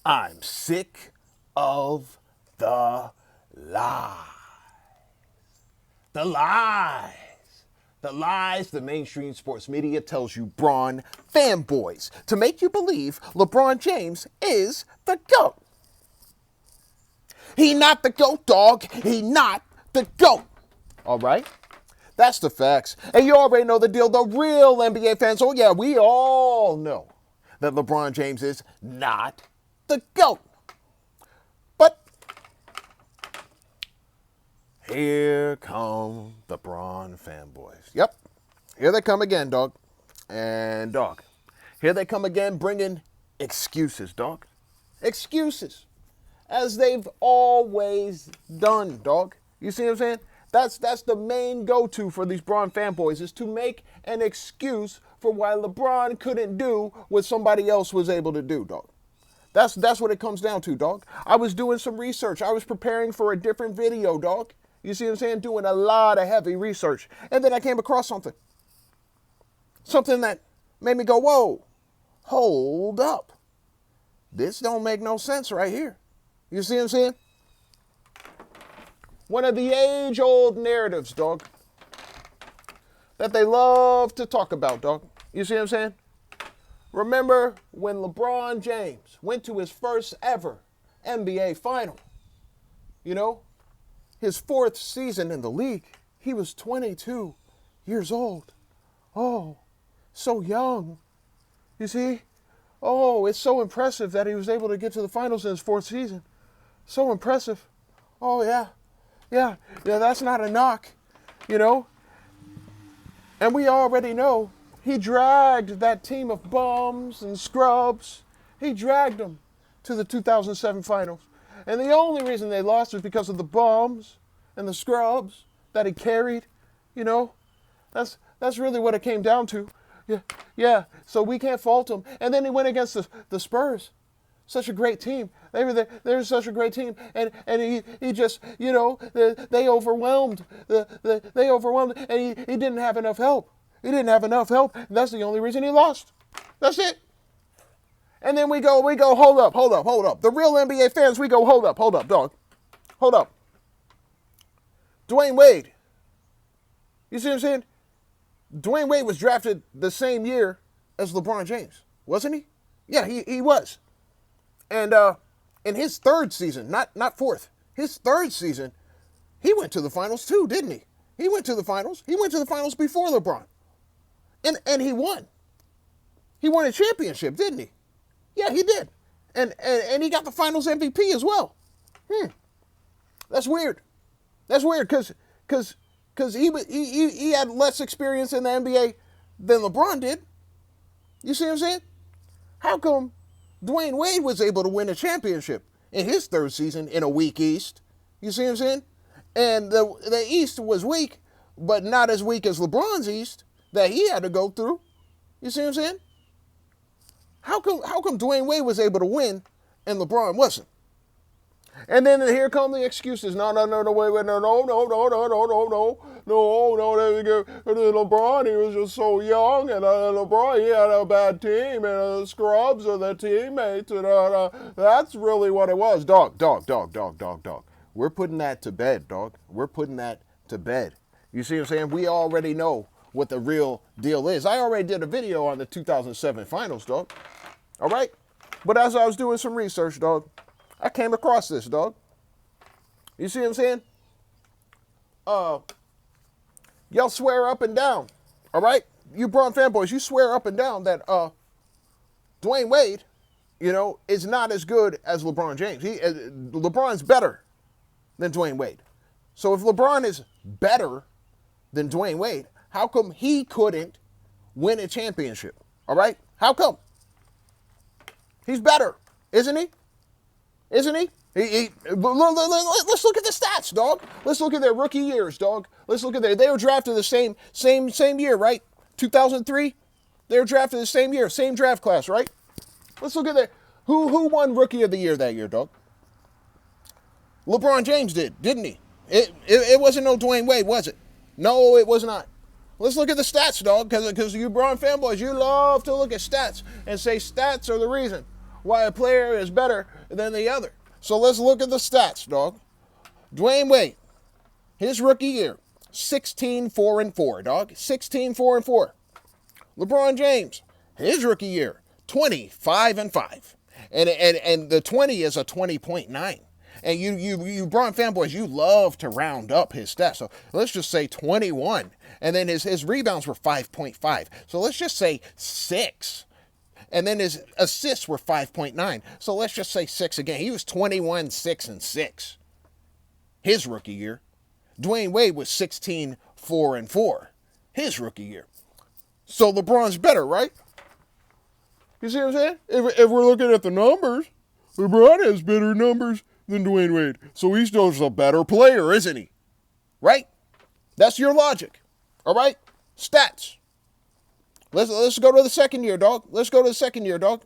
I'm sick of the lies. The lies. The lies the mainstream sports media tells you Bron fanboys to make you believe LeBron James is the GOAT. He not the GOAT, dog. He not the GOAT. All right? That's the facts. And you already know the deal. The real NBA fans, oh yeah, we all know that LeBron James is not the GOAT. But here come the Bron fanboys. Yep, here they come again, dog. And dog, here they come again bringing excuses, dog. Excuses. As they've always done, dog. You see what I'm saying? That's the main go-to for these Bron fanboys, is to make an excuse for why LeBron couldn't do what somebody else was able to do, dog. That's what it comes down to, dog. I was doing some research. I was preparing for a different video, dog. You see what I'm saying? Doing a lot of heavy research. And then I came across something. Something that made me go, whoa, hold up. This don't make no sense right here. You see what I'm saying? One of the age-old narratives, dog, that they love to talk about, dog. You see what I'm saying? Remember when LeBron James went to his first ever NBA final? You know, his fourth season in the league, he was 22 years old. Oh, so young. You see? Oh, it's so impressive that he was able to get to the finals in his fourth season. So impressive. Oh, yeah. Yeah, that's not a knock, you know. And we already know he dragged that team of bums and scrubs. He dragged them to the 2007 finals. And the only reason they lost was because of the bums and the scrubs that he carried, you know. That's really what it came down to. Yeah. So we can't fault him. And then he went against the Spurs. Such a great team. They were such a great team, and he just, you know, they overwhelmed. They overwhelmed, and he didn't have enough help. He didn't have enough help. And that's the only reason he lost. That's it. And then we go, hold up. The real NBA fans, we go, hold up, dog. Hold up. Dwyane Wade. You see what I'm saying? Dwyane Wade was drafted the same year as LeBron James, wasn't he? Yeah, he was. And in his third season, not fourth, his third season, he went to the finals too, didn't he? He went to the finals. He went to the finals before LeBron. And he won. He won a championship, didn't he? Yeah, he did. And he got the finals MVP as well. That's weird. That's weird because he had less experience in the NBA than LeBron did. You see what I'm saying? How come Dwyane Wade was able to win a championship in his third season in a weak East? You see what I'm saying? And the East was weak, but not as weak as LeBron's East that he had to go through. You see what I'm saying? How come Dwyane Wade was able to win and LeBron wasn't? And then here come the excuses. No, wait, no. LeBron, he was just so young, and LeBron, he had a bad team, and the scrubs are the teammates, and that's really what it was. Dog. We're putting that to bed, dog. We're putting that to bed. You see what I'm saying? We already know what the real deal is. I already did a video on the 2007 finals, dog. All right? But as I was doing some research, dog, I came across this, dog. You see what I'm saying? Y'all swear up and down, all right? You Bron fanboys, you swear up and down that Dwyane Wade, you know, is not as good as LeBron James. LeBron's better than Dwyane Wade. So if LeBron is better than Dwyane Wade, how come he couldn't win a championship? All right? How come? He's better, isn't he? Isn't he? Let's look at the stats, dog. Let's look at their rookie years, dog. Let's look at they were drafted the same year, right? 2003. They were drafted the same year, same draft class, right? Let's look at that. Who won Rookie of the Year that year, dog? LeBron James did, didn't he? It wasn't no Dwyane Wade, was it? No, it was not. Let's look at the stats, dog, because you Bron fanboys, you love to look at stats and say stats are the reason why a player is better than the other. So let's look at the stats, dog. Dwyane Wade, his rookie year, 16-4-4, dog. 16-4-4. LeBron James, his rookie year, 25-5. And the 20 is a 20.9. And you Bron fanboys, you love to round up his stats. So let's just say 21. And then his rebounds were 5.5. So let's just say 6. And then his assists were 5.9. So let's just say 6 again. He was 21, 6, and 6. His rookie year. Dwyane Wade was 16-4-4. His rookie year. So LeBron's better, right? You see what I'm saying? If we're looking at the numbers, LeBron has better numbers than Dwyane Wade. So he's just a better player, isn't he? Right? That's your logic. All right? Stats. Let's go to the second year, dog. Let's go to the second year, dog.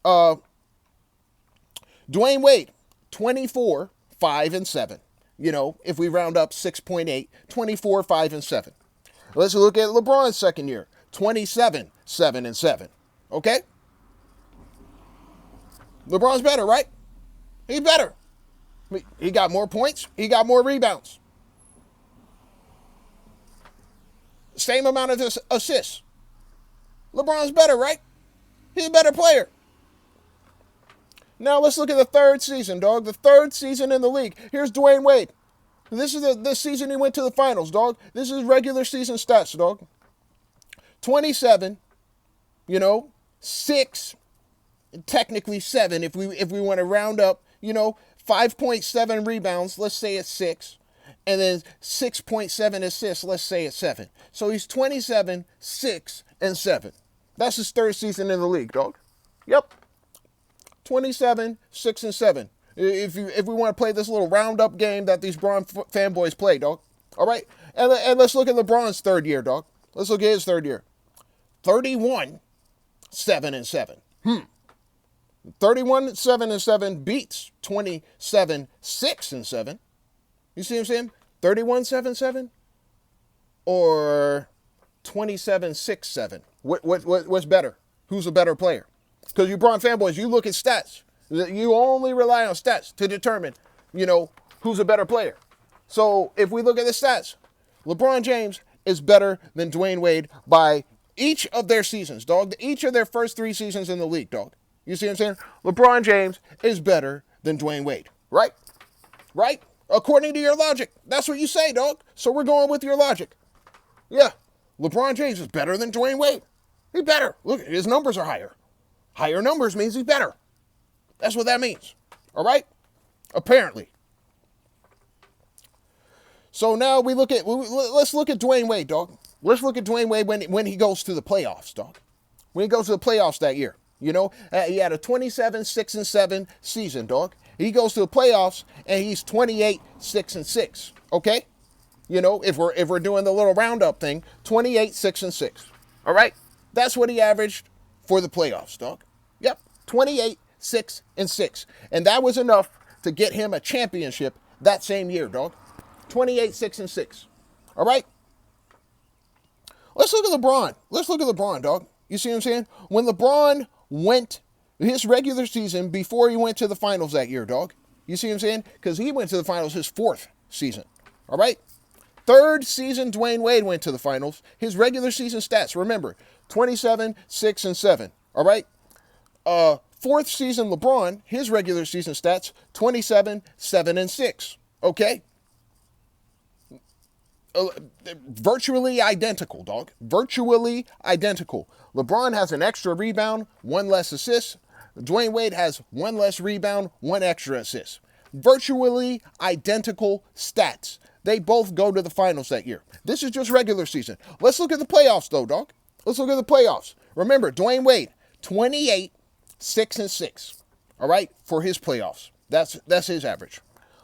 Dwyane Wade, 24, 5, and 7. You know, if we round up 6.8, 24, 5, and 7. Let's look at LeBron's second year, 27, 7, and 7. Okay? LeBron's better, right? He's better. He got more points. He got more rebounds. Same amount of assists. LeBron's better, right? He's a better player. Now let's look at the third season, dog. The third season in the league. Here's Dwyane Wade. This is the season he went to the finals, dog. This is regular season stats, dog. 27, 6, technically 7 if we want to round up, 5.7 rebounds, let's say it's 6. And then 6.7 assists, let's say it's 7. So he's 27, 6, and 7. That's his third season in the league, dog. Yep. 27, 6, and 7. If we want to play this little roundup game that these Bron fanboys play, dog. All right? And let's look at LeBron's third year, dog. Let's look at his third year. 31, 7, and 7. 31, 7, and 7 beats 27, 6, and 7. You see what I'm saying? 31, 7, 7? Or 27, 6, 7? What's better? Who's a better player? Because you Bron fanboys, you look at stats. You only rely on stats to determine, who's a better player. So if we look at the stats, LeBron James is better than Dwyane Wade by each of their seasons, dog. Each of their first 3 seasons in the league, dog. You see what I'm saying? LeBron James is better than Dwyane Wade, right? Right? According to your logic. That's what you say, dog. So we're going with your logic. Yeah. LeBron James is better than Dwyane Wade. He's better. Look, his numbers are higher. Higher numbers means he's better. That's what that means. All right? Apparently. So now let's look at Dwyane Wade, dog. Let's look at Dwyane Wade when he goes to the playoffs, dog. When he goes to the playoffs that year. He had a 27, 6, and 7 season, dog. He goes to the playoffs and he's 28, 6, and 6. Okay? If we're doing the little roundup thing, 28, 6, and 6. All right? That's what he averaged for the playoffs, dog. Yep. 28, 6, and 6. And that was enough to get him a championship that same year, dog. 28, 6, and 6. All right? Let's look at LeBron. Let's look at LeBron, dog. You see what I'm saying? When LeBron went his regular season before he went to the finals that year, dog. You see what I'm saying? Because he went to the finals his 4th season. All right? 3rd season, Dwyane Wade went to the finals. His regular season stats, remember, 27, 6, and 7. All right? 4th season, LeBron, his regular season stats, 27, 7, and 6. Okay? Virtually identical, dog. Virtually identical. LeBron has an extra rebound, 1 less assist. Dwyane Wade has 1 less rebound, 1 extra assist. Virtually identical stats. They both go to the finals that year. This is just regular season. Let's look at the playoffs, though, dog. Let's look at the playoffs. Remember, Dwyane Wade, 28, 6, and 6. All right, for his playoffs. That's his average.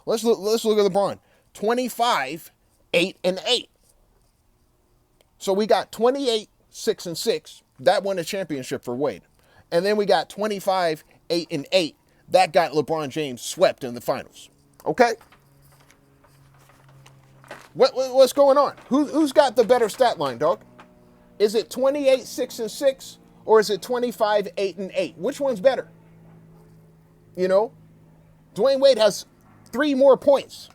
Let's look at LeBron, 25, 8, and 8. So we got 28, 6, and 6. That won a championship for Wade. And then we got 25, 8, and 8. That got LeBron James swept in the finals. Okay? What's going on? Who's got the better stat line, dog? Is it 28, 6, and 6? Or is it 25, 8, and 8? Which one's better? You know, Dwyane Wade has 3 more points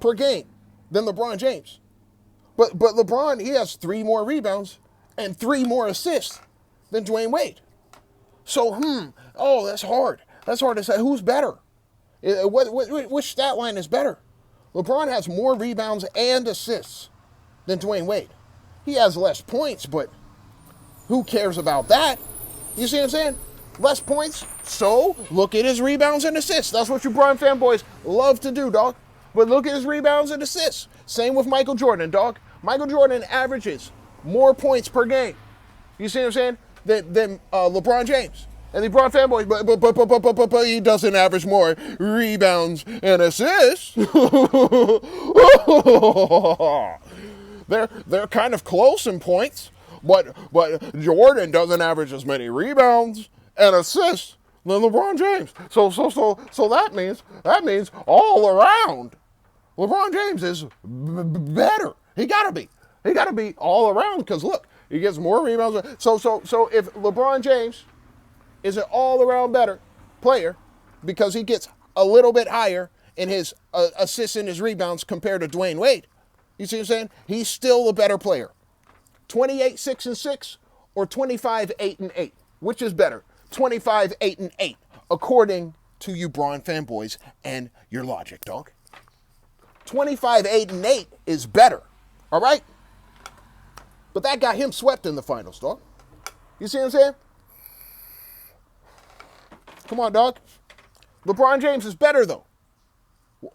per game than LeBron James. But LeBron, he has 3 more rebounds and 3 more assists than Dwyane Wade. So, that's hard. That's hard to say. Who's better? Which stat line is better? LeBron has more rebounds and assists than Dwyane Wade. He has less points, but who cares about that? You see what I'm saying? Less points, so look at his rebounds and assists. That's what you Bron fanboys love to do, dog. But look at his rebounds and assists. Same with Michael Jordan, dog. Michael Jordan averages more points per game. You see what I'm saying? Than LeBron James. And the Bron fanboys, but he doesn't average more rebounds and assists. They're kind of close in points, but Jordan doesn't average as many rebounds and assists than LeBron James. So that means all around, LeBron James is better. He gotta be all around, because look, he gets more rebounds. So if LeBron James is an all-around better player because he gets a little bit higher in his assists and his rebounds compared to Dwyane Wade, you see what I'm saying? He's still a better player. 28-6-6 or 25-8-8. Which is better? 25-8-8, according to you Bron fanboys and your logic, dog. 25-8-8 is better. All right? But that got him swept in the finals, dog. You see what I'm saying? Come on, dog. LeBron James is better, though.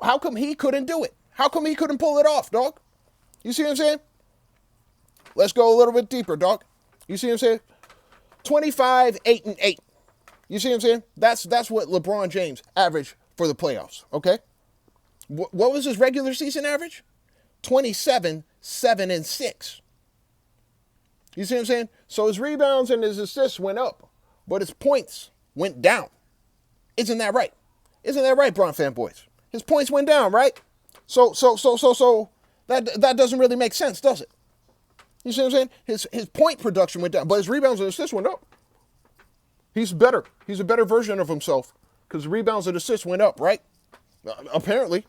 How come he couldn't do it? How come he couldn't pull it off, dog? You see what I'm saying? Let's go a little bit deeper, dog. You see what I'm saying? 25-8-8. You see what I'm saying? That's what LeBron James averaged for the playoffs, okay? What was his regular season average? 27-7-6. You see what I'm saying? So his rebounds and his assists went up, but his points went down. Isn't that right? Isn't that right, Bron fanboys? His points went down, right? So that doesn't really make sense, does it? You see what I'm saying? His point production went down, but his rebounds and assists went up. He's better. He's a better version of himself because rebounds and assists went up, right? Apparently.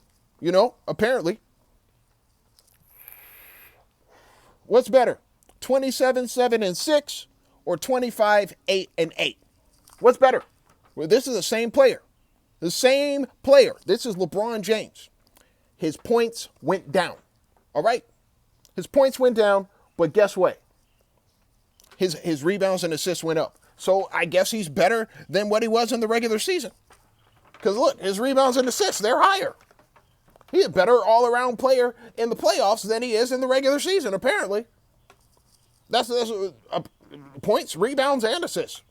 Apparently. What's better? 27-7-6 or 25-8-8? What's better? Well, this is the same player. The same player. This is LeBron James. His points went down. All right? His points went down, but guess what? His rebounds and assists went up. So I guess he's better than what he was in the regular season. Because look, his rebounds and assists, they're higher. He's a better all-around player in the playoffs than he is in the regular season, apparently. That's points, rebounds, and assists.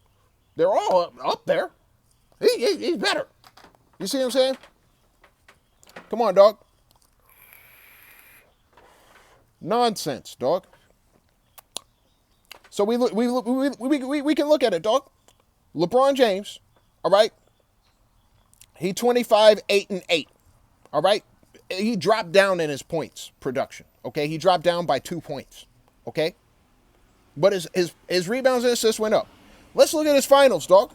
They're all up there. He's better. You see what I'm saying? Come on, dog. Nonsense, dog. So we can look at it, dog. LeBron James, all right? He 25-8-8, all right? He dropped down in his points production, okay? He dropped down by 2 points, okay? But his rebounds and assists went up. Let's look at his finals, dog.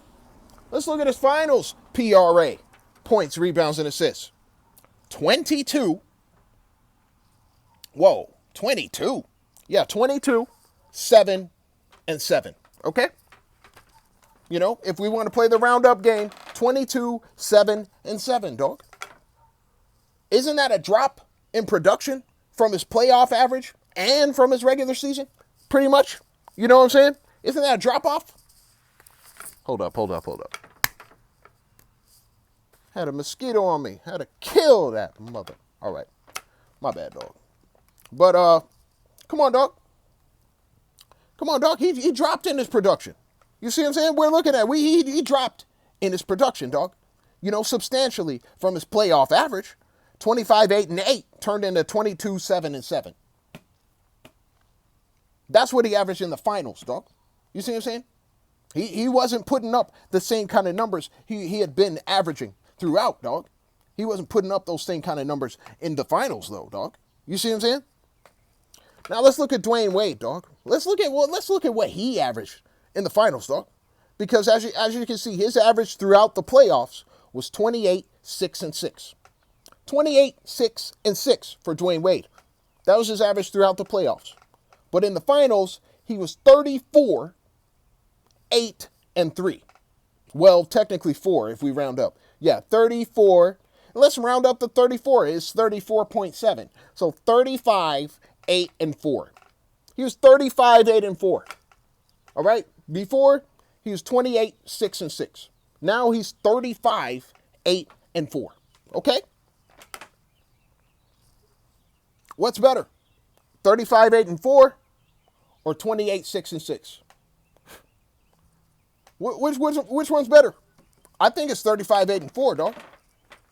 Let's look at his finals PRA, points, rebounds, and assists. 22. Whoa, 22. Yeah, 22, 7, and 7, okay? You know, if we want to play the roundup game, 22, 7, and 7, dog. Isn't that a drop in production from his playoff average and from his regular season? Pretty much. You know what I'm saying? Isn't that a drop off? Hold up. Had a mosquito on me. Had to kill that mother. All right. My bad, dog. But, come on, dog. Come on, dog. He dropped in his production. You see what I'm saying? We're looking at he dropped in his production, dog. You know, substantially from his playoff average. 25-8-8 turned into 22-7-7. That's what he averaged in the finals, dog. You see what I'm saying? He wasn't putting up the same kind of numbers he had been averaging throughout, dog. He wasn't putting up those same kind of numbers in the finals, though, dog. You see what I'm saying? Now let's look at Dwyane Wade, dog. Let's look at what he averaged in the finals, dog. Because as you can see, his average throughout the playoffs was 28, 6, and 6. 28, 6, and 6 for Dwyane Wade. That was his average throughout the playoffs. But in the finals, he was 34, 8, and 3. Well, technically 4 if we round up. Yeah, 34. Let's round up to 34. It's 34.7. So 35, 8, and 4. He was 35, 8, and 4. All right? Before, he was 28, 6, and 6. Now he's 35, 8, and 4. Okay? What's better? 35, 8, and 4 or 28, 6, and 6? Which one's better? I think it's 35, 8, and 4, dog.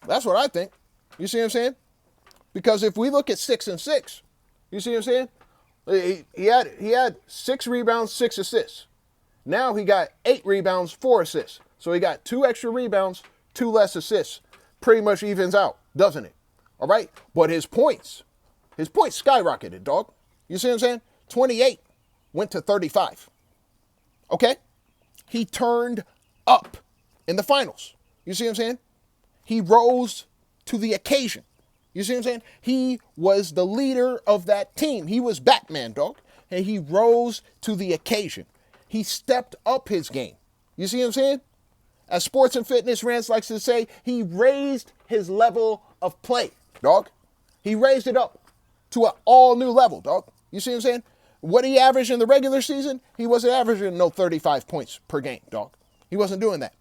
That's what I think. You see what I'm saying? Because if we look at 6 and 6, you see what I'm saying? He had 6 rebounds, 6 assists. Now he got 8 rebounds, 4 assists. So he got 2 extra rebounds, 2 less assists. Pretty much evens out, doesn't it? All right? But his points skyrocketed, dog. You see what I'm saying? 28 went to 35. Okay? He turned up in the finals. You see what I'm saying? He rose to the occasion. You see what I'm saying? He was the leader of that team. He was Batman, dog. And he rose to the occasion. He stepped up his game. You see what I'm saying? As Sports and Fitness Rants likes to say, he raised his level of play, dog. He raised it up to an all-new level, dog. You see what I'm saying? What he averaged in the regular season, he wasn't averaging no 35 points per game, dog. He wasn't doing that.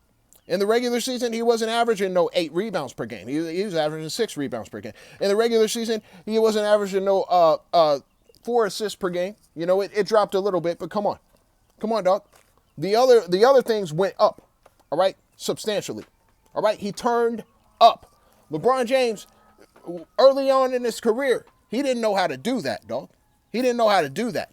In the regular season, he wasn't averaging no 8 rebounds per game. He was averaging 6 rebounds per game. In the regular season, he wasn't averaging no 4 assists per game. You know, it dropped a little bit, but come on. Come on, dog. The other things went up, all right, substantially. All right, he turned up. LeBron James, early on in his career, he didn't know how to do that, dog. He didn't know how to do that.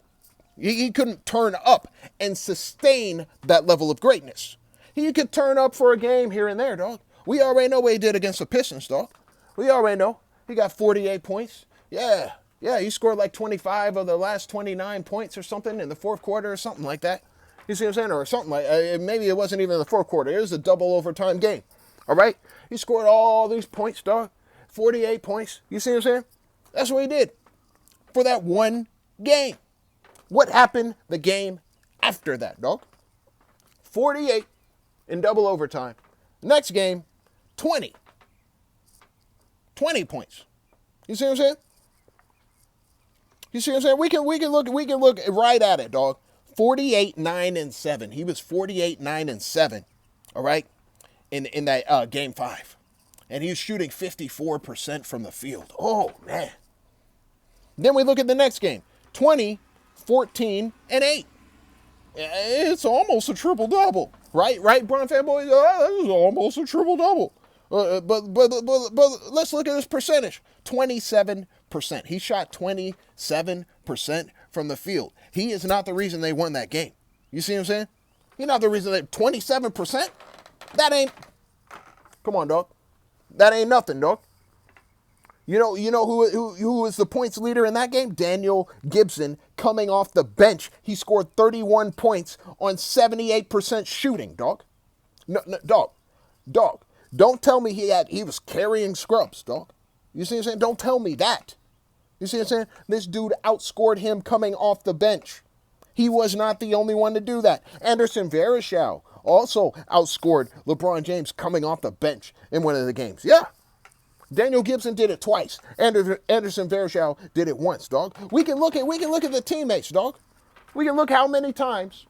He couldn't turn up and sustain that level of greatness. He could turn up for a game here and there, dog. We already know what he did against the Pistons, dog. We already know. He got 48 points. Yeah, he scored like 25 of the last 29 points or something in the fourth quarter or something like that. You see what I'm saying? Or something like maybe it wasn't even the fourth quarter. It was a double overtime game. All right? He scored all these points, dog. 48 points. You see what I'm saying? That's what he did for that one game. What happened the game after that, dog? 48 in double overtime. Next game, 20. 20 points. You see what I'm saying? You see what I'm saying? We can look right at it, dog. 48, 9, and 7. He was 48, 9, and 7. All right? In that game 5. And he was shooting 54% from the field. Oh, man. Then we look at the next game. 20, 14, and 8. It's almost a triple-double. Right, Bron Fanboy? That is almost a triple-double. But let's look at his percentage. 27%. He shot 27% from the field. He is not the reason they won that game. You see what I'm saying? He's not the reason they 27%? That ain't, come on, dog. That ain't nothing, dog. You know who was the points leader in that game? Daniel Gibson, coming off the bench. He scored 31 points on 78% shooting, dog. No, dog. Don't tell me he was carrying scrubs, dog. You see what I'm saying? Don't tell me that. You see what I'm saying? This dude outscored him coming off the bench. He was not the only one to do that. Anderson Varejao also outscored LeBron James coming off the bench in one of the games. Yeah. Daniel Gibson did it twice. Anderson Varejao did it once, dog. We can look at the teammates, dog. We can look how many times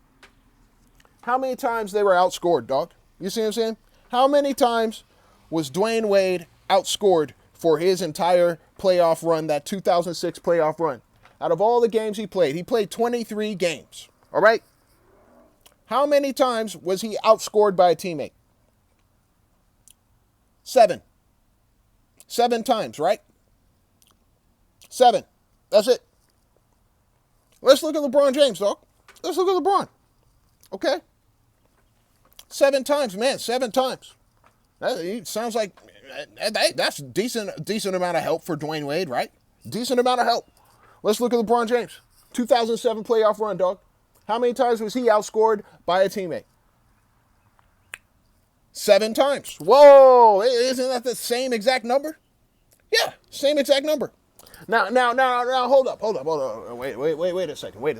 they were outscored, dog. You see what I'm saying? How many times was Dwyane Wade outscored for his entire playoff run, that 2006 playoff run? Out of all the games he played 23 games, all right? How many times was he outscored by a teammate? 7. 7 times, right? 7. That's it. Let's look at LeBron James, dog. Let's look at LeBron. Okay? 7 times, man. 7 times. That sounds like that's decent amount of help for Dwyane Wade, right? Decent amount of help. Let's look at LeBron James. 2007 playoff run, dog. How many times was he outscored by a teammate? 7 times. Whoa, isn't that the same exact number? Yeah, same exact number. Now, hold up. Wait a second. Wait.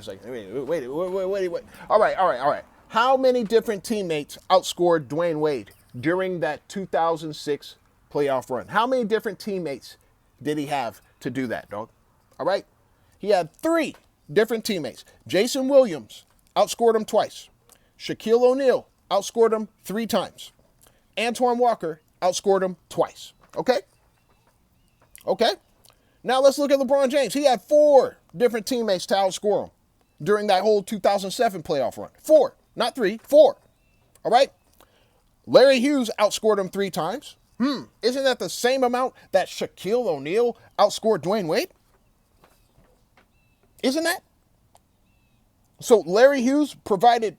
All right. How many different teammates outscored Dwyane Wade during that 2006 playoff run? How many different teammates did he have to do that, dog? All right? He had 3 different teammates. Jason Williams outscored him twice. Shaquille O'Neal outscored him 3 times. Antoine Walker outscored him twice. Okay? Now let's look at LeBron James. He had 4 different teammates to outscore him during that whole 2007 playoff run. 4, not 3, 4. All right? Larry Hughes outscored him 3 times. Isn't that the same amount that Shaquille O'Neal outscored Dwyane Wade? Isn't that? So Larry Hughes provided,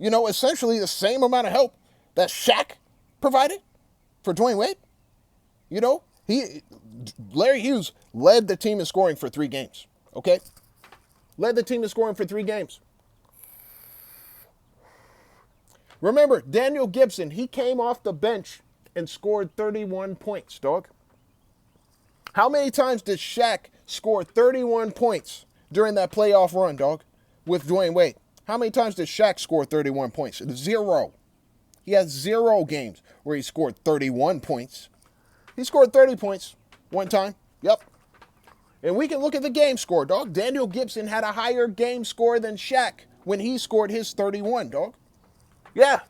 essentially the same amount of help that Shaq provided for Dwyane Wade. Larry Hughes led the team in scoring for 3 games. Okay? Led the team in scoring for 3 games. Remember, Daniel Gibson, he came off the bench and scored 31 points, dog. How many times did Shaq score 31 points during that playoff run, dog, with Dwyane Wade? How many times did Shaq score 31 points? 0. He has 0 games where he scored 31 points. He scored 30 points one time. Yep. And we can look at the game score, dog. Daniel Gibson had a higher game score than Shaq when he scored his 31, dog. Yeah.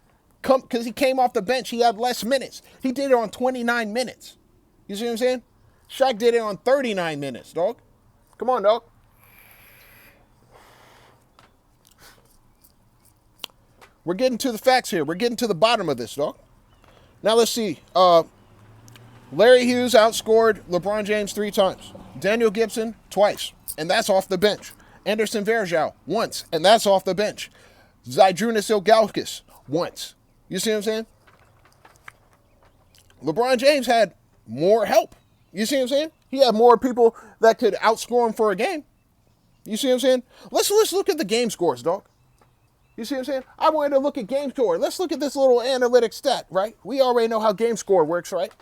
Because he came off the bench. He had less minutes. He did it on 29 minutes. You see what I'm saying? Shaq did it on 39 minutes, dog. Come on, dog. We're getting to the facts here. We're getting to the bottom of this, dog. Now let's see. Larry Hughes outscored LeBron James 3 times. Daniel Gibson twice, and that's off the bench. Anderson Varejao once, and that's off the bench. Zydrunas Ilgauskas once. You see what I'm saying? LeBron James had more help. You see what I'm saying? He had more people that could outscore him for a game. You see what I'm saying? Let's look at the game scores, dog. You see what I'm saying? I wanted to look at game score. Let's look at this little analytic stat, right? We already know how game score works, right?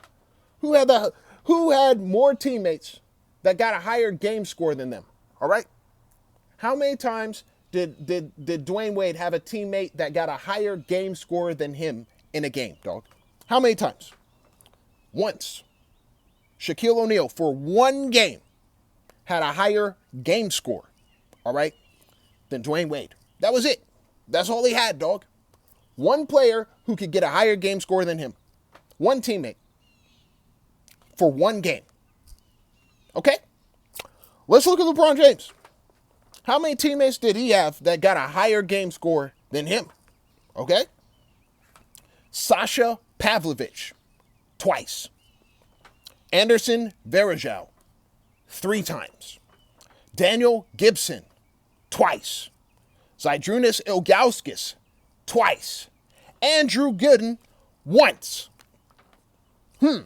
Who had more teammates that got a higher game score than them? All right? How many times did Dwyane Wade have a teammate that got a higher game score than him in a game, dog? How many times? Once. Shaquille O'Neal, for 1 game, had a higher game score, all right, than Dwyane Wade. That was it. That's all he had, dog. 1 player who could get a higher game score than him. 1 teammate. For 1 game. Okay? Let's look at LeBron James. How many teammates did he have that got a higher game score than him? Okay? Sasha Pavlovich, twice. Anderson Varejao, 3 times. Daniel Gibson, twice. Zydrunas Ilgauskas, twice. Andrew Gooden, once. Wait,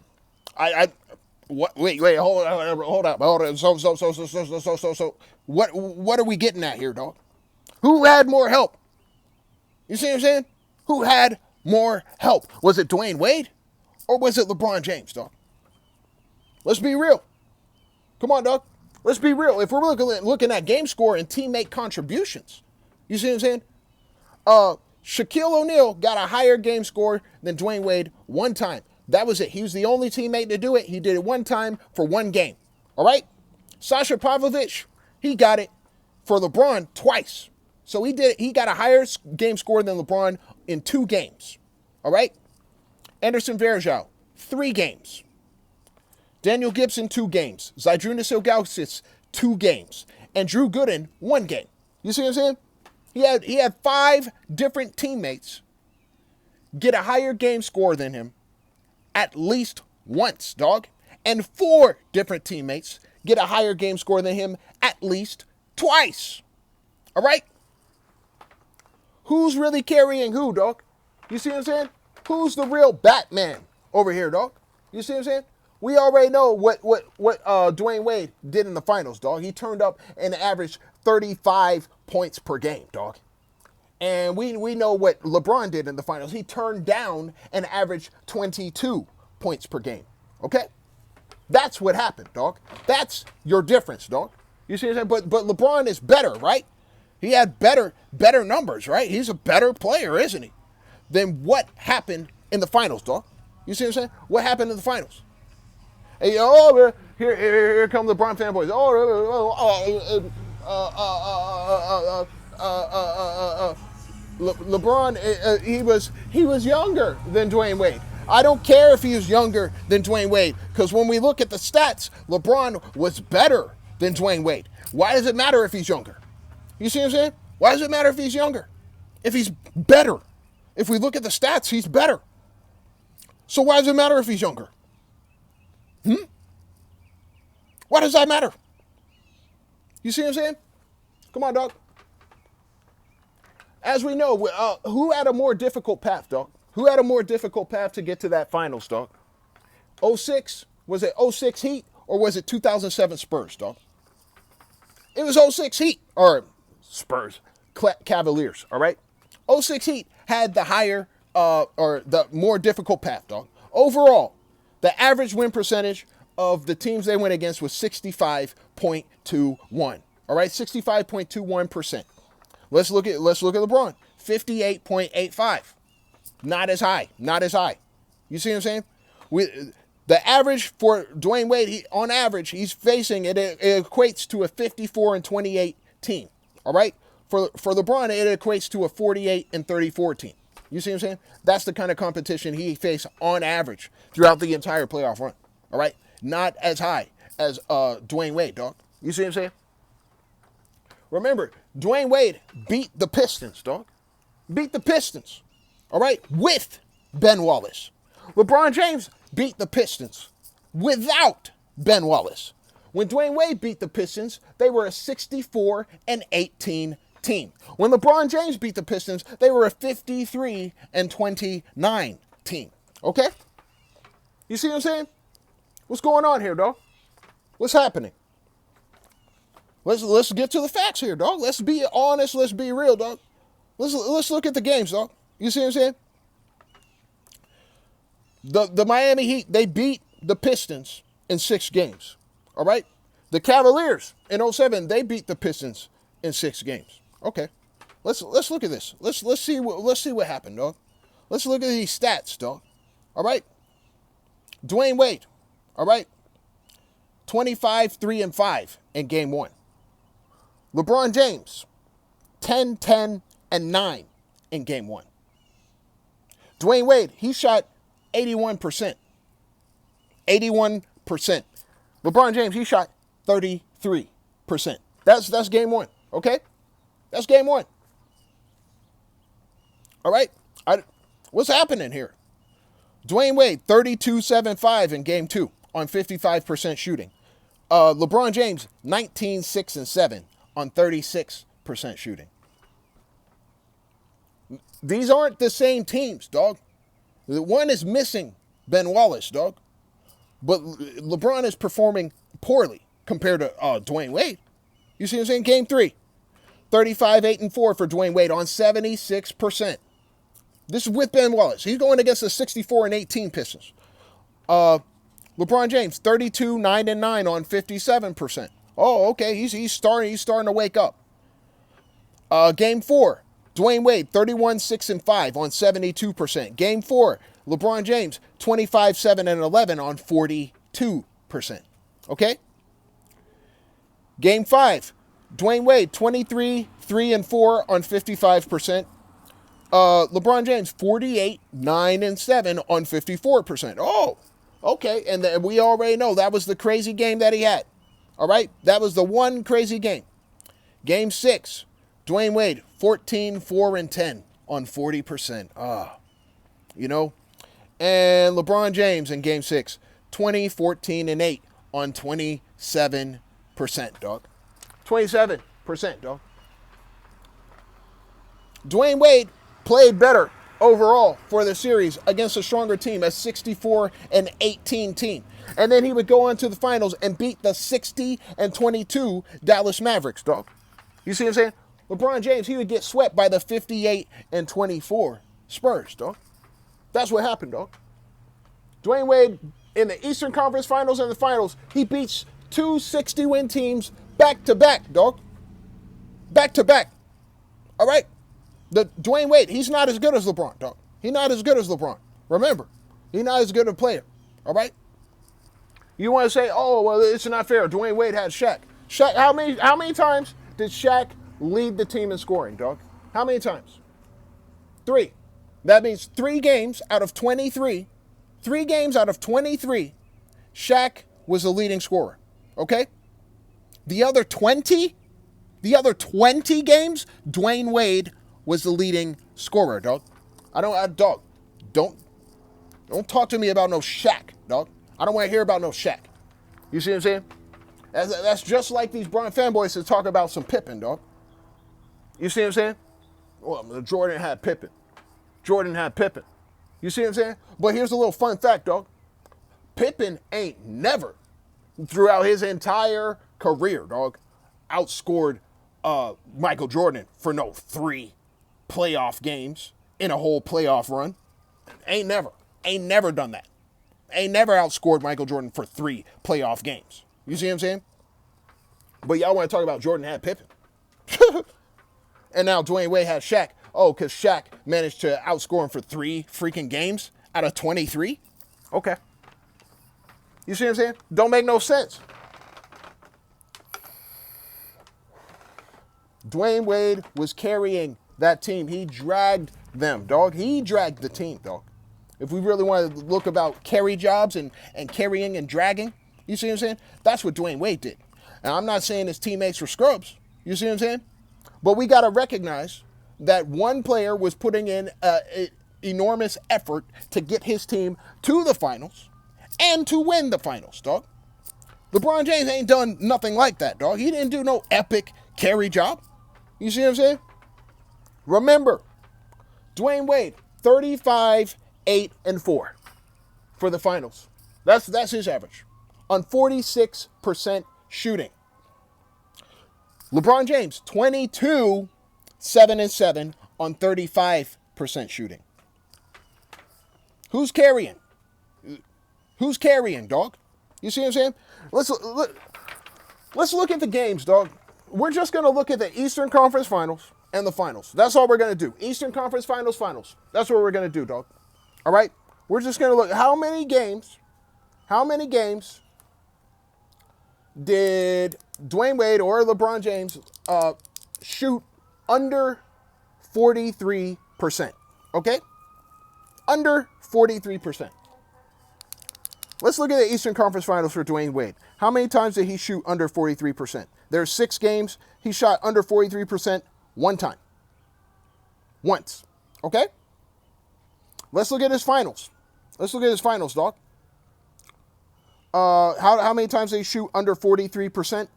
hold up. So, what are we getting at here, dog? Who had more help? You see what I'm saying? Who had more help? Was it Dwyane Wade or was it LeBron James, dog? Let's be real. Come on, dog. Let's be real. If we're looking at game score and teammate contributions, you see what I'm saying? Shaquille O'Neal got a higher game score than Dwyane Wade 1 time. That was it. He was the only teammate to do it. He did it 1 time for 1 game. All right? Sasha Pavlovich, he got it for LeBron twice. So he got a higher game score than LeBron in 2 games. All right? Anderson Varejao, 3 games. Daniel Gibson, 2 games. Zydrunas Ilgauskas, 2 games. And Drew Gooden, 1 game. You see what I'm saying? He had 5 different teammates get a higher game score than him at least once, dog. And 4 different teammates get a higher game score than him at least twice. All right? Who's really carrying who, dog? You see what I'm saying? Who's the real Batman over here, dog? You see what I'm saying? We already know what Dwyane Wade did in the finals, dog. He turned up and averaged 35 points per game, dog. And we know what LeBron did in the finals. He turned down an average 22 points per game. Okay? That's what happened, dog. That's your difference, dog. You see what I'm saying? But LeBron is better, right? He had better numbers, right? He's a better player, isn't he? Then what happened in the finals, dog? You see what I'm saying? What happened in the finals? Hey, oh, here come the Bron Fanboys. LeBron, he was younger than Dwyane Wade. I don't care if he was younger than Dwyane Wade, because when we look at the stats, LeBron was better than Dwyane Wade. Why does it matter if he's younger? You see what I'm saying? Why does it matter if he's younger? If he's better. If we look at the stats, he's better. So why does it matter if he's younger? Why does that matter? You see what I'm saying? Come on, dog. As we know, who had a more difficult path, dog? Who had a more difficult path to get to that finals, dog? 06? Was it 06 Heat or was it 2007 Spurs, dog? It was 06 Heat, or Spurs, Cavaliers, all right? 06 Heat had the higher, or the more difficult path, dog. Overall, the average win percentage of the teams they went against was 65.21. All right, 65.21%. Let's look at LeBron. 58.85. Not as high. You see what I'm saying? The average for Dwyane Wade, on average, he's facing it equates to a 54-28 team. All right? For LeBron, it equates to a 48-34 team. You see what I'm saying? That's the kind of competition he faced on average throughout the entire playoff run. All right? Not as high as Dwyane Wade, dog. You see what I'm saying? Remember, Dwyane Wade beat the Pistons, dog. Beat the Pistons. All right? With Ben Wallace. LeBron James beat the Pistons without Ben Wallace. When Dwyane Wade beat the Pistons, they were a 64-18 team. When LeBron James beat the Pistons, they were a 53-29 team. Okay? You see what I'm saying? What's going on here, dog? What's happening? Let's get to the facts here, dog. Let's be honest. Let's be real, dog. Let's look at the games, dog. You see what I'm saying? The Miami Heat, they beat the Pistons in 6 games. All right? The Cavaliers in 07, they beat the Pistons in 6 games. Okay. Let's look at this. Let's see what happened, dog. Let's look at these stats, dog. All right? Dwyane Wade, all right? 25, 3, and 5 in game 1. LeBron James, 10, 10, and 9 in game 1. Dwyane Wade, he shot 81%. 81%. LeBron James, he shot 33%. That's game 1, okay? That's game 1. All right? What's happening here? Dwyane Wade, 32-7-5 in game 2 on 55% shooting. LeBron James, 19-6-7 on 36% shooting. These aren't the same teams, dog. The one is missing Ben Wallace, dog. But LeBron is performing poorly compared to Dwyane Wade. You see what I'm saying? Game 3, 35-8-4 for Dwyane Wade on 76%. This is with Ben Wallace. He's going against the 64-18 Pistons. LeBron James, 32-9-9 on 57%. Oh, okay. He's starting to wake up. Game 4, Dwyane Wade, 31-6-5 on 72%. Game 4, LeBron James, 25-7-11 on 42%. Okay? Game 5, Dwyane Wade, 23-3-4 on 55%. LeBron James, 48-9-7 on 54%. Oh, okay. And we already know that was the crazy game that he had. All right? That was the one crazy game. Game 6, Dwyane Wade, 14-4-10 on 40%. You know? And LeBron James in game 6, 20-14-8 on 27%, dog. 27%, dog. Dwyane Wade played better overall for the series against a stronger team, a 64-18 team. And then he would go on to the finals and beat the 60-22 Dallas Mavericks, dog. You see what I'm saying? LeBron James, he would get swept by the 58-24 Spurs, dog. That's what happened, dog. Dwyane Wade, in the Eastern Conference Finals and the Finals, he beats two 60-win teams back-to-back, dog. Back-to-back. All right? The Dwyane Wade, he's not as good as LeBron, dog. He's not as good as LeBron. Remember, he's not as good a player. All right? You want to say, oh, well, it's not fair. Dwyane Wade had Shaq. Shaq, how many times did Shaq lead the team in scoring, dog? How many times? 3. That means 3 games out of 23. 3 games out of 23, Shaq was the leading scorer. Okay? The other 20 games, Dwyane Wade was the leading scorer, dog. Don't talk to me about no Shaq, dog. I don't want to hear about no Shaq. You see what I'm saying? That's just like these Bron fanboys that talk about some Pippen, dog. You see what I'm saying? Well, Jordan had Pippen. You see what I'm saying? But here's a little fun fact, dog. Pippen ain't never, throughout his entire career, dog, outscored Michael Jordan for no 3 playoff games in a whole playoff run. Ain't never done that. Ain't never outscored Michael Jordan for 3 playoff games. You see what I'm saying? But y'all want to talk about Jordan had Pippen. And now Dwyane Wade had Shaq. Oh, because Shaq managed to outscore him for 3 freaking games out of 23? Okay. You see what I'm saying? Don't make no sense. Dwyane Wade was carrying that team. He dragged them, dog. He dragged the team, dog. If we really want to look about carry jobs and carrying and dragging, you see what I'm saying? That's what Dwyane Wade did. And I'm not saying his teammates were scrubs. You see what I'm saying? But we got to recognize that one player was putting in enormous effort to get his team to the finals and to win the finals, dog. LeBron James ain't done nothing like that, dog. He didn't do no epic carry job. You see what I'm saying? Remember, Dwyane Wade, 35, 8, and 4 for the finals. That's his average on 46% shooting. LeBron James, 22, 7 and 7 on 35% shooting. Who's carrying? Who's carrying, dog? You see what I'm saying? Let's look at the games, dog. We're just going to look at the Eastern Conference Finals and the Finals. That's all we're going to do. Eastern Conference Finals, Finals. That's what we're going to do, dog. All right? We're just going to look. How many games did Dwyane Wade or LeBron James shoot under 43%? Okay? Under 43%. Let's look at the Eastern Conference Finals for Dwyane Wade. How many times did he shoot under 43%? There's 6 games. He shot under 43% 1 time. Once. Okay? Let's look at his finals. Dog. How many times did he shoot under 43%?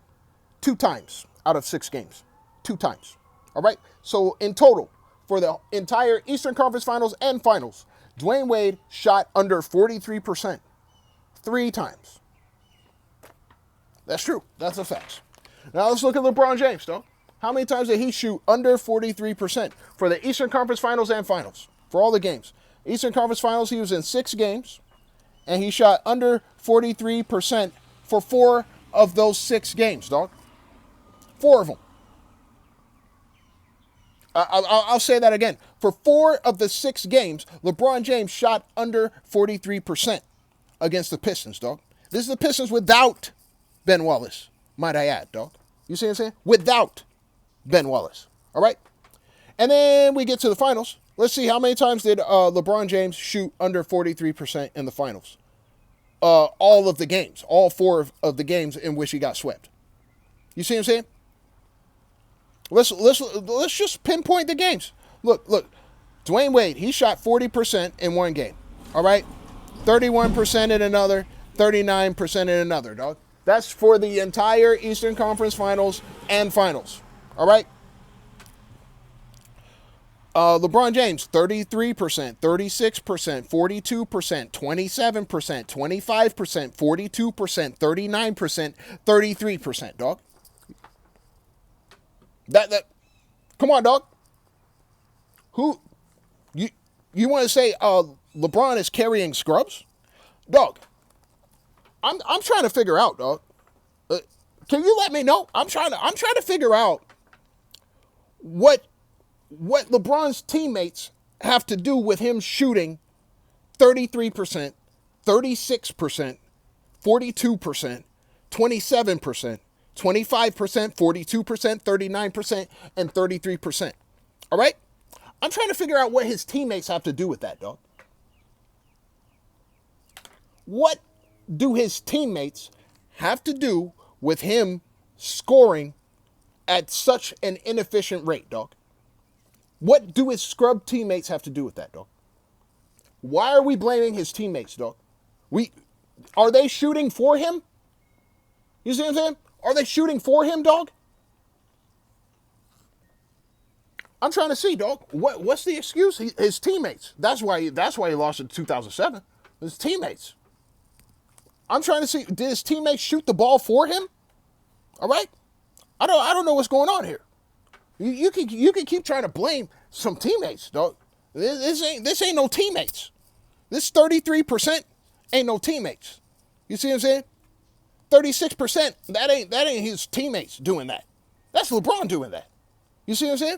2 times out of 6 games. 2 times. All right? So in total, for the entire Eastern Conference Finals and Finals, Dwyane Wade shot under 43%. 3 times. That's true. That's a fact. Now let's look at LeBron James, though. How many times did he shoot under 43% for the Eastern Conference Finals and Finals? For all the games. Eastern Conference Finals, he was in 6 games, and he shot under 43% for 4 of those 6 games, dog. 4 of them. I'll say that again. For 4 of the 6 games, LeBron James shot under 43% against the Pistons, dog. This is the Pistons without Ben Wallace, might I add, dog. You see what I'm saying? Without Ben Wallace. All right? And then we get to the finals. Let's see, how many times did LeBron James shoot under 43% in the finals? All of the games. All 4 of the games in which he got swept. You see what I'm saying? Let's just pinpoint the games. Look. Dwyane Wade, he shot 40% in 1 game. All right? 31% in another, 39% in another, dog. That's for the entire Eastern Conference Finals and Finals. All right? LeBron James, 33%, 36%, 42%, 27%, 25%, 42%, 39%, 33%, dog. Come on, dog. Who you want to say LeBron is carrying scrubs? Dog, I'm trying to figure out, dog. Can you let me know? I'm trying to figure out what LeBron's teammates have to do with him shooting 33%, 36%, 42%, 27%, 25%, 42%, 39%, and 33%. All right? I'm trying to figure out what his teammates have to do with that, dog. What do his teammates have to do with him scoring at such an inefficient rate, dog? What do his scrub teammates have to do with that, dog? Why are we blaming his teammates, dog? Are they shooting for him? You see what I'm saying? Are they shooting for him, dog? I'm trying to see, dog. What's the excuse? His teammates. That's why he lost in 2007. His teammates. I'm trying to see, did his teammates shoot the ball for him? All right? I don't know what's going on here. You can keep trying to blame some teammates, dog. This ain't no teammates. This 33% ain't no teammates. You see what I'm saying? 36%, that ain't his teammates doing that. That's LeBron doing that. You see what I'm saying?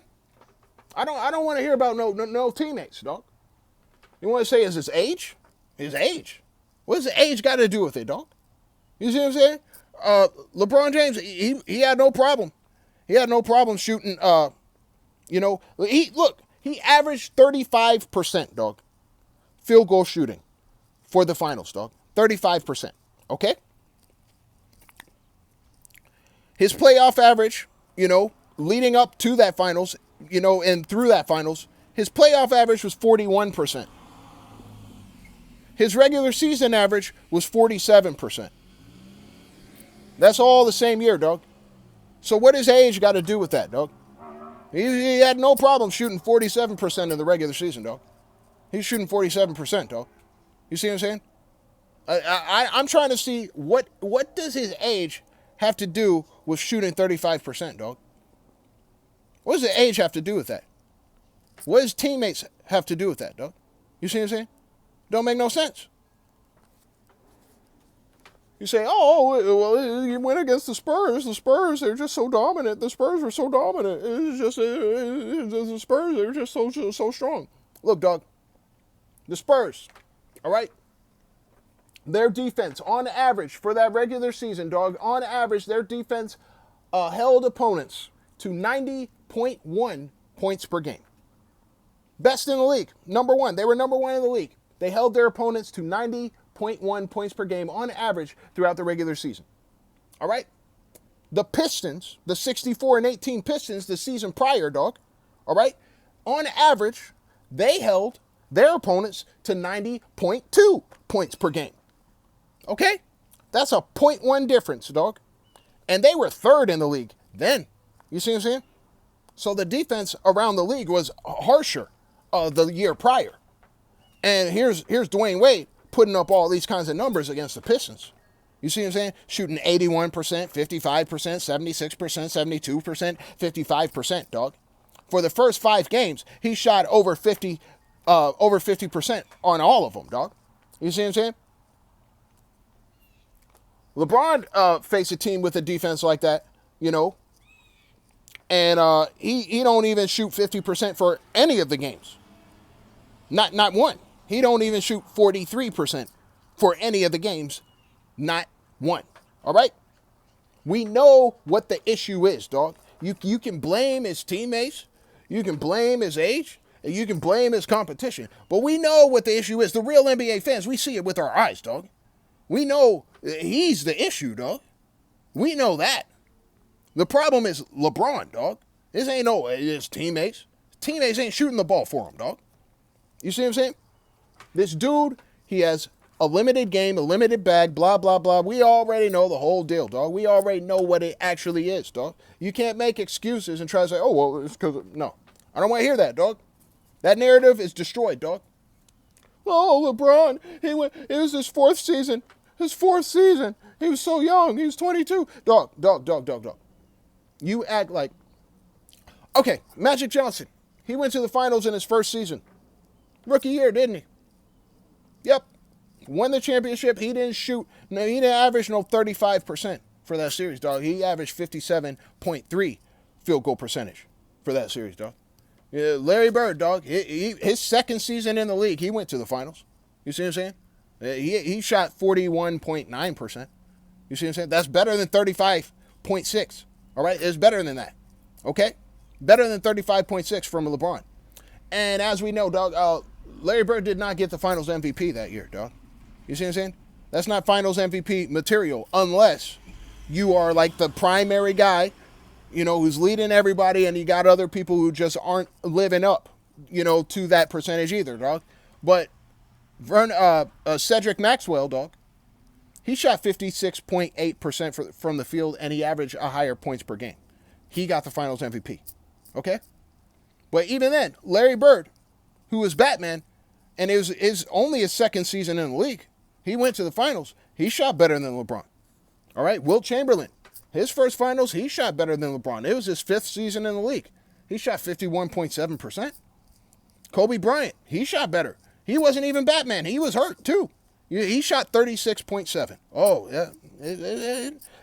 I don't want to hear about no teammates, dog. You want to say is his age? His age. What does the age got to do with it, dog? You see what I'm saying? LeBron James, he had no problem. He had no problem shooting, he averaged 35%, dog, field goal shooting for the finals, dog. 35%, okay? His playoff average, leading up to that finals, and through that finals, his playoff average was 41%. His regular season average was 47%. That's all the same year, dog. So what does age got to do with that, dog? He had no problem shooting 47% in the regular season, dog. He's shooting 47%, dog. You see what I'm saying? I'm trying to see what does his age have to do with shooting 35%, dog? What does the age have to do with that? What does teammates have to do with that, dog? You see what I'm saying? Don't make no sense. You say, well, you went against the Spurs. The Spurs, they're just so dominant. The Spurs were so dominant. The Spurs, they're just so strong. Look, dog, the Spurs, all right? Their defense, on average, for that regular season, dog, on average, their defense held opponents to 90.1 points per game. Best in the league. Number one. They were number one in the league. They held their opponents to 90.1 points per game on average throughout the regular season. All right? The Pistons, the 64-18 Pistons the season prior, dog, all right? On average, they held their opponents to 90.2 points per game. Okay? That's a 0.1 difference, dog. And they were third in the league then. You see what I'm saying? So the defense around the league was harsher the year prior. And here's Dwyane Wade putting up all these kinds of numbers against the Pistons. You see what I'm saying? Shooting 81%, 55%, 76%, 72%, 55%, dog. For the first 5 games, he shot over 50% on all of them, dog. You see what I'm saying? LeBron faced a team with a defense like that, and he don't even shoot 50% for any of the games. Not one. He don't even shoot 43% for any of the games. Not one. All right? We know what the issue is, dog. You can blame his teammates. You can blame his age. And you can blame his competition. But we know what the issue is. The real NBA fans, we see it with our eyes, dog. We know he's the issue, dog. We know that. The problem is LeBron, dog. This ain't his teammates. Teammates ain't shooting the ball for him, dog. You see what I'm saying? This dude, he has a limited game, a limited bag, blah, blah, blah. We already know the whole deal, dog. We already know what it actually is, dog. You can't make excuses and try to say, oh, well, it's because no. I don't want to hear that, dog. That narrative is destroyed, dog. Oh, LeBron, it was his 4th season. His 4th season. He was so young. He was 22. Dog. You act like, Okay, Magic Johnson. He went to the finals in his first season. Rookie year, didn't he? Yep. Won the championship. He didn't shoot. No, he didn't average no 35% for that series, dog. He averaged 57.3 field goal percentage for that series, dog. Yeah, Larry Bird, dog. His second season in the league, he went to the finals. You see what I'm saying? He shot 41.9%. You see what I'm saying? That's better than 35.6. All right? It's better than that. Okay? Better than 35.6 from LeBron. And as we know, dog, Larry Bird did not get the finals MVP that year, dog. You see what I'm saying? That's not finals MVP material unless you are like the primary guy, you know, who's leading everybody, and you got other people who just aren't living up, you know, to that percentage either, dog. But Cedric Maxwell, dog, he shot 56.8% from the field, and he averaged a higher points per game. He got the finals MVP. Okay? But even then, Larry Bird, who was Batman, and it was only his second season in the league, he went to the finals. He shot better than LeBron. All right? Wilt Chamberlain, his first finals, he shot better than LeBron. It was his fifth season in the league. He shot 51.7%. Kobe Bryant, he shot better. He wasn't even Batman. He was hurt, too. He shot 36.7. Oh, yeah.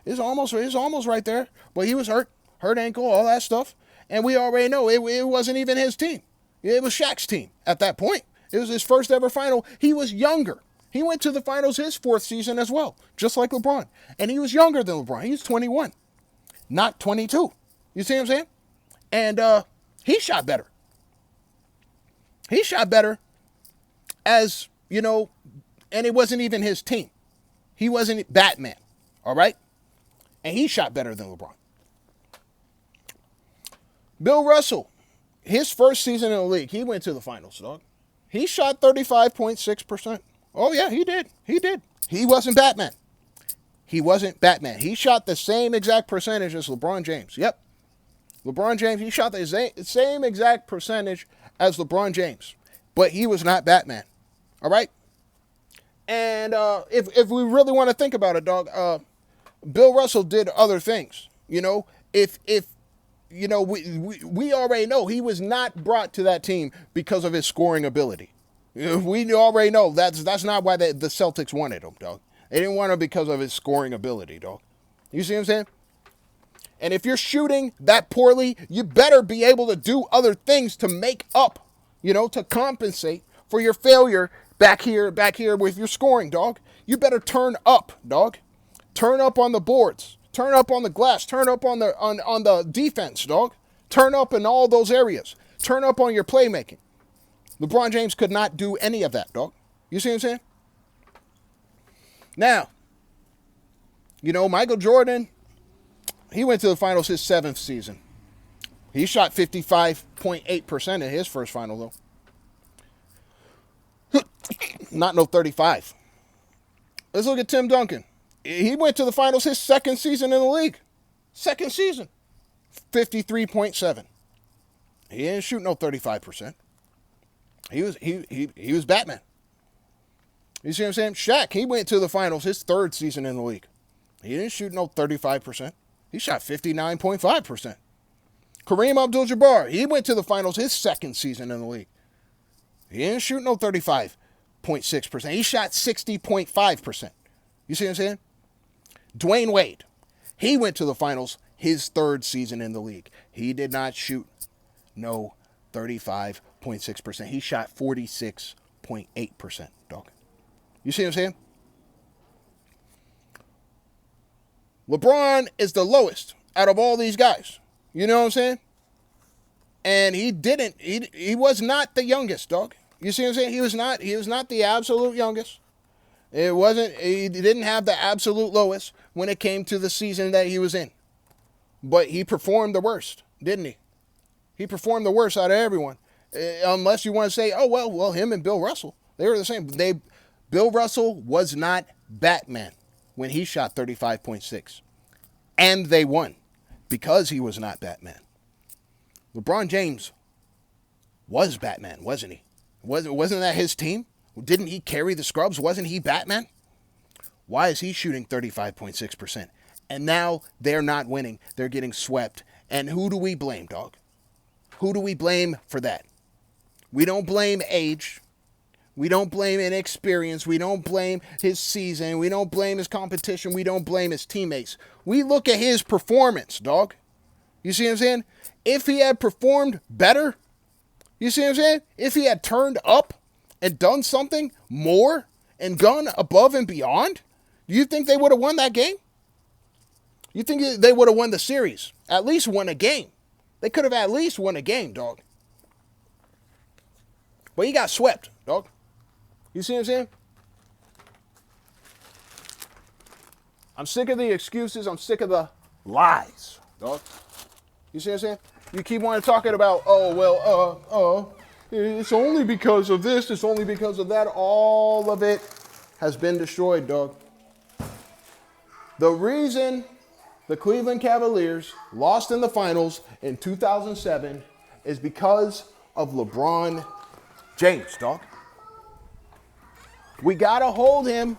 It's almost right there. But he was hurt ankle, all that stuff. And we already know it wasn't even his team. It was Shaq's team at that point. It was his first ever final. He was younger. He went to the finals his fourth season as well, just like LeBron. And he was younger than LeBron. He was 21, not 22. You see what I'm saying? And he shot better. He shot better as, you know, and it wasn't even his team. He wasn't Batman, all right? And he shot better than LeBron. Bill Russell, his first season in the league, he went to the finals, dog. He shot 35.6%. Oh, yeah, he did. He did. He wasn't Batman. He wasn't Batman. He shot the same exact percentage as LeBron James. Yep. LeBron James, he shot the same exact percentage as LeBron James. But he was not Batman. All right? And if we really want to think about it, dog, Bill Russell did other things. You know, if you know, we already know he was not brought to that team because of his scoring ability. We already know that's not why the Celtics wanted him, dog. They didn't want him because of his scoring ability, dog. You see what I'm saying? And if you're shooting that poorly, you better be able to do other things to make up, you know, to compensate for your failure back here with your scoring, dog. You better turn up, dog. Turn up on the boards. Turn up on the glass. Turn up on the defense, dog. Turn up in all those areas. Turn up on your playmaking. LeBron James could not do any of that, dog. You see what I'm saying? Now, you know, Michael Jordan, he went to the finals his seventh season. He shot 55.8% in his first final, though. Not no 35. Let's look at Tim Duncan. He went to the finals his second season in the league. Second season. 53.7. He didn't shoot no 35%. He was Batman. You see what I'm saying? Shaq, he went to the finals his third season in the league. He didn't shoot no 35%. He shot 59.5%. Kareem Abdul-Jabbar, he went to the finals his second season in the league. He didn't shoot no 35.6%. He shot 60.5%. You see what I'm saying? Dwyane Wade, he went to the finals his third season in the league. He did not shoot no 35.6%. He shot 46.8%, dog. You see what I'm saying? LeBron is the lowest out of all these guys. You know what I'm saying? And he was not the youngest, dog. You see what I'm saying? He was not the absolute youngest. He didn't have the absolute lowest when it came to the season that he was in. But he performed the worst, didn't he? He performed the worst out of everyone. Unless you want to say, oh, well, him and Bill Russell, they were the same. Bill Russell was not Batman when he shot 35.6. And they won because he was not Batman. LeBron James was Batman, wasn't he? Wasn't that his team? Didn't he carry the scrubs? Wasn't he Batman? Why is he shooting 35.6%? And now they're not winning. They're getting swept. And who do we blame, dog? Who do we blame for that? We don't blame age. We don't blame inexperience. We don't blame his season. We don't blame his competition. We don't blame his teammates. We look at his performance, dog. You see what I'm saying? If he had performed better, you see what I'm saying? If he had turned up and done something more and gone above and beyond, do you think they would have won that game? You think they would have won the series? At least won a game. They could have at least won a game, dog. But he got swept, dog. You see what I'm saying? I'm sick of the excuses. I'm sick of the lies, dog. You see what I'm saying? You keep on talking about, it's only because of this, it's only because of that. All of it has been destroyed, dog. The reason the Cleveland Cavaliers lost in the finals in 2007 is because of LeBron James, dog. We got to hold him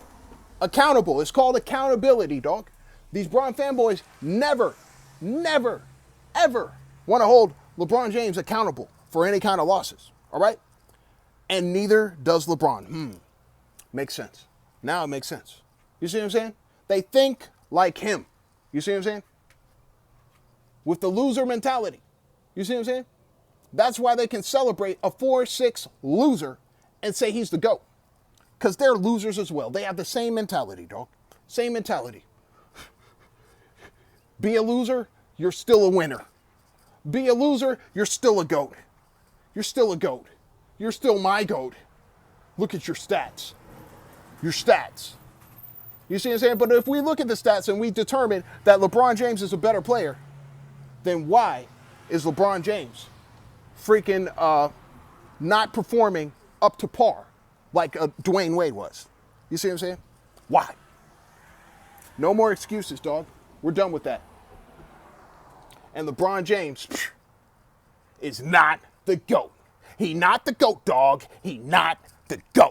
accountable. It's called accountability, dog. These Bron fanboys never, ever want to hold LeBron James accountable for any kind of losses, all right? And neither does LeBron. Makes sense. Now it makes sense. You see what I'm saying? They think like him. You see what I'm saying? With the loser mentality. You see what I'm saying? That's why they can celebrate a 4-6 loser and say he's the GOAT. Because they're losers as well. They have the same mentality, dog. Same mentality. Be a loser, you're still a winner. Be a loser, you're still a GOAT. You're still a GOAT. You're still my GOAT. Look at your stats. Your stats. You see what I'm saying? But if we look at the stats and we determine that LeBron James is a better player, then why is LeBron James freaking not performing up to par like Dwyane Wade was? You see what I'm saying? Why? No more excuses, dog. We're done with that. And LeBron James is not the GOAT. He not the GOAT, dog. He not the GOAT.